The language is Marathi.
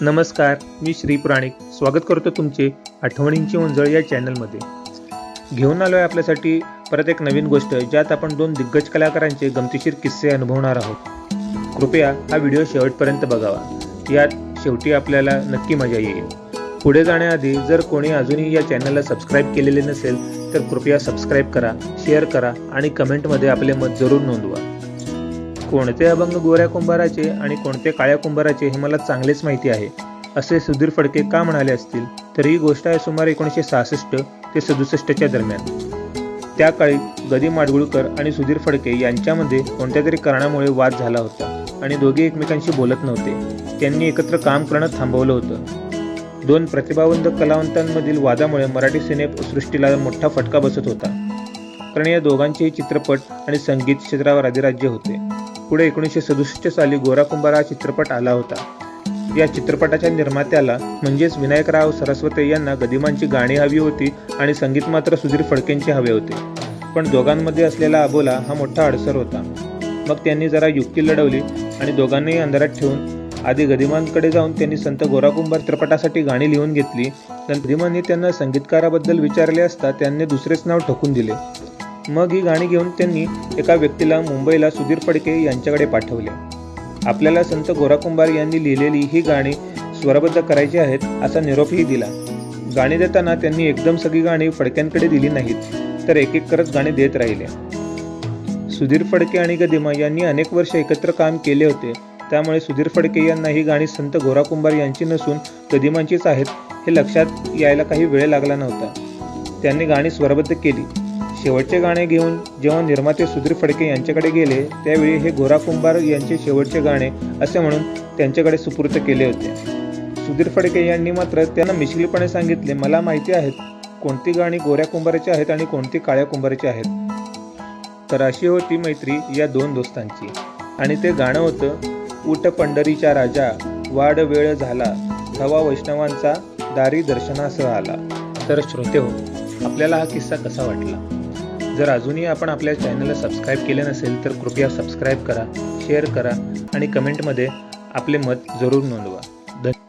नमस्कार, मी श्री पुराणिक स्वागत करतो तुमचे आठवणींची उंजळ या चॅनलमध्ये। घेऊन आलोय आपल्यासाठी परत एक नवीन गोष्ट, ज्यात आपण दोन दिग्गज कलाकारांचे गमतीशीर किस्से अनुभवणार आहोत। कृपया हा व्हिडिओ शेवटपर्यंत बघावा, यात शेवटी आपल्याला नक्की मजा येईल। पुढे जाण्याआधी जर कोणी अजूनही या चॅनलला सबस्क्राईब केलेले नसेल तर कृपया सबस्क्राईब करा, शेअर करा आणि कमेंटमध्ये आपले मत जरूर नोंदवा। कोणते अभंग गोऱ्या कुंभाराचे आणि कोणते काळ्या कुंभाराचे हे मला चांगलेच माहिती आहे, असे सुधीर फडके का म्हणाले असतील? तर ही गोष्ट आहे सुमारे 1966 ते 67च्या दरम्यान। त्या काळी गदी माडगुळकर आणि सुधीर फडके यांच्यामध्ये कोणत्या तरी कारणामुळे वाद झाला होता आणि दोघे एकमेकांशी बोलत नव्हते। त्यांनी एकत्र काम करणं थांबवलं होतं। दोन प्रतिभावंत कलावंतांमधील वादामुळे मराठी सिनेसृष्टीला मोठा फटका बसत होता, कारण या दोघांचेही चित्रपट आणि संगीत क्षेत्रावर अधिराज्य होते। पुढे 1967 साली गोरा कुंभार हा चित्रपट आला होता। या चित्रपटाच्या निर्मात्याला म्हणजेच विनायकराव सरस्वते यांना गदिमांची गाणी हवी होती आणि संगीत मात्र सुधीर फडकेंचे हवे होते, पण दोघांमध्ये असलेला अबोला हा मोठा अडसर होता। मग त्यांनी जरा युक्ती लढवली आणि दोघांनाही अंधारात ठेवून आधी गदिमांकडे जाऊन त्यांनी संत गोरा कुंभार चित्रपटासाठी गाणी लिहून घेतली। नंतर गदिमांनी त्यांना संगीतकाराबद्दल विचारले असता त्यांनी दुसरेच नाव ठोकून दिले। मग ही गाणी घेऊन त्यांनी एका व्यक्तीला मुंबईला सुधीर फडके यांच्याकडे पाठवले। आपल्याला संत गोरा कुंभार यांनी लिहिलेली ही गाणी स्वरबद्ध करायची आहेत असा निरोपही दिला। गाणी देताना त्यांनी एकदम सगळी गाणी फडक्यांकडे दिली नाहीत, तर एक एक करत गाणी देत राहिले। सुधीर फडके आणि गदिमा यांनी अनेक वर्ष एकत्र काम केले होते, त्यामुळे सुधीर फडके यांना ही गाणी संत गोरा कुंभार यांची नसून गदिमांचीच आहेत हे लक्षात यायला काही वेळ लागला नव्हता। त्यांनी गाणी स्वरबद्ध केली। शेवटचे गाणे घेऊन जेव्हा निर्माते सुधीर फडके यांच्याकडे गेले त्यावेळी हे गोरा कुंभार यांचे शेवटचे गाणे असे म्हणून त्यांच्याकडे सुपूर्द केले होते। सुधीर फडके यांनी मात्र त्यांना मिश्किलपणे सांगितले, मला माहिती आहेत कोणती गाणी गोऱ्या कुंभाराची आहेत आणि कोणती काळ्या कुंभाराची आहेत। तर अशी होती मैत्री या दोन दोस्तांची, आणि ते गाणं होतं, उठ पंढरीच्या राजा वाढ वेळ झाला, हवा वैष्णवांचा दारी दर्शनास आला। तर श्रोते हो, आपल्याला हा किस्सा कसा वाटला? जर अजूनही आपण आपल्या चॅनलला सबस्क्राईब केले नसेल तर कृपया सबस्क्राईब करा, शेअर करा आणि कमेंटमध्ये आपले मत जरूर नोंदवा। धन्यवाद।